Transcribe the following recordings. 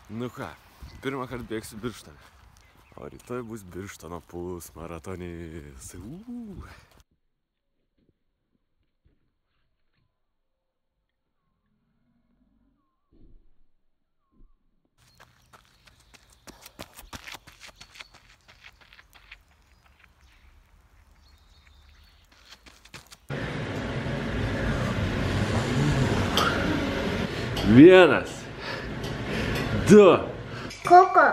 Nu ką, pirmą kartą bėgsiu Birštone. O rytoj bus Birštono pusmaratonis. Vienas, du. Koko.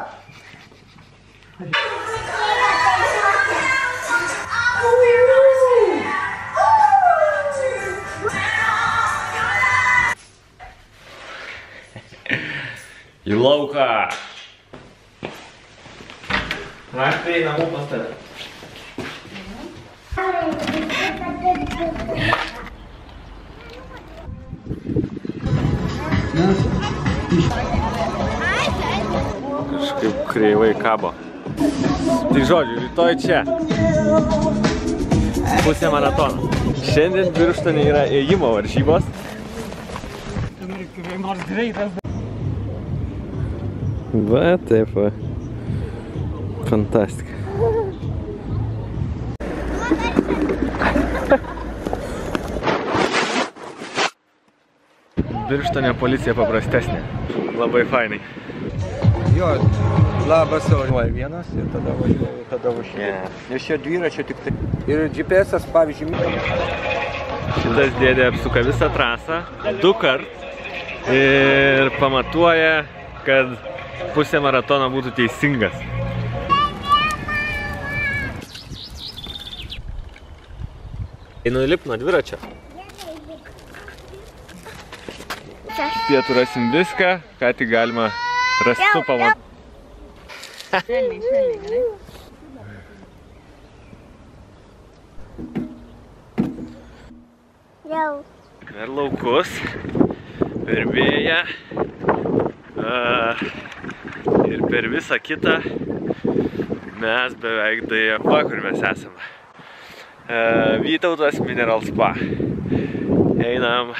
Į lauką. Raktai namų pas tave. Kažkaip kreivai kabo. Tai žodžiu, rytoj čia. Pusė maratono. Šiandien Birštone yra ėjimo varžybos. Nors greitas. Va, taip va. Fantastika. Birštone policija paprastesnė. Labai fainai. Jo, labas važiuoja vienas ir tada važiuoja. Nes čia dviračio tik tai. Ir GPS-as, pavyzdžiui. Šitas dėdė apsuka visą trasą 2 kart ir pamatuoja, kad pusė maratono būtų teisingas. Einu lip nuo dviračio. Pietų rasim viską, ką tik galima rastu pamatuoti. Švelniai, gerai. Jau. Per laukus, per vėją ir per visą kitą mes beveik DFA, kur mes esame. Vytautas Mineral Spa. Einam.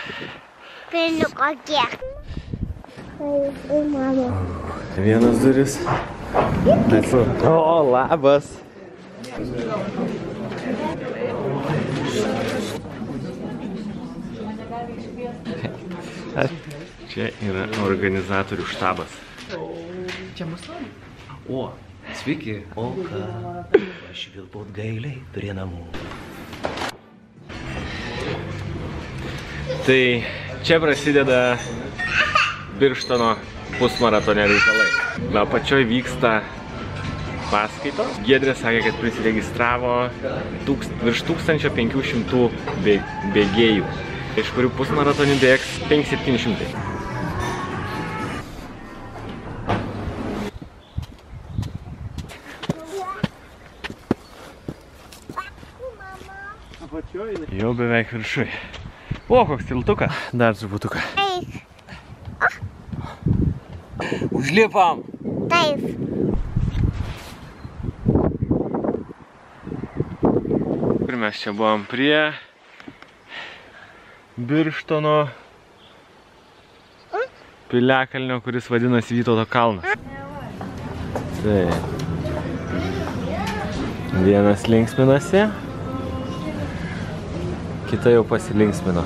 Pilniuko kiek. Vienas duris. O, labas. Čia yra organizatorių štabas. Čia mūsų? O, sveiki. O ką, aš vilbūt gailiai prie namų. Tai čia prasideda Birštono pusmaratonio reikalai. Na, pačioj vyksta paskaitos. Giedrė sakė, kad prisiregistravo virš 1500 bėgėjų, iš kurių pusmaratonį bėgs 500–700. Jau beveik viršui. O, koks tiltukas. Dar truputuką. Taip. Užlipam. Taip. Ir mes čia buvom prie Birštono piliakalnio, kuris vadinasi Vytauto kalnas. Taip. Vienas linksminasi, kita jau pasilinksmino.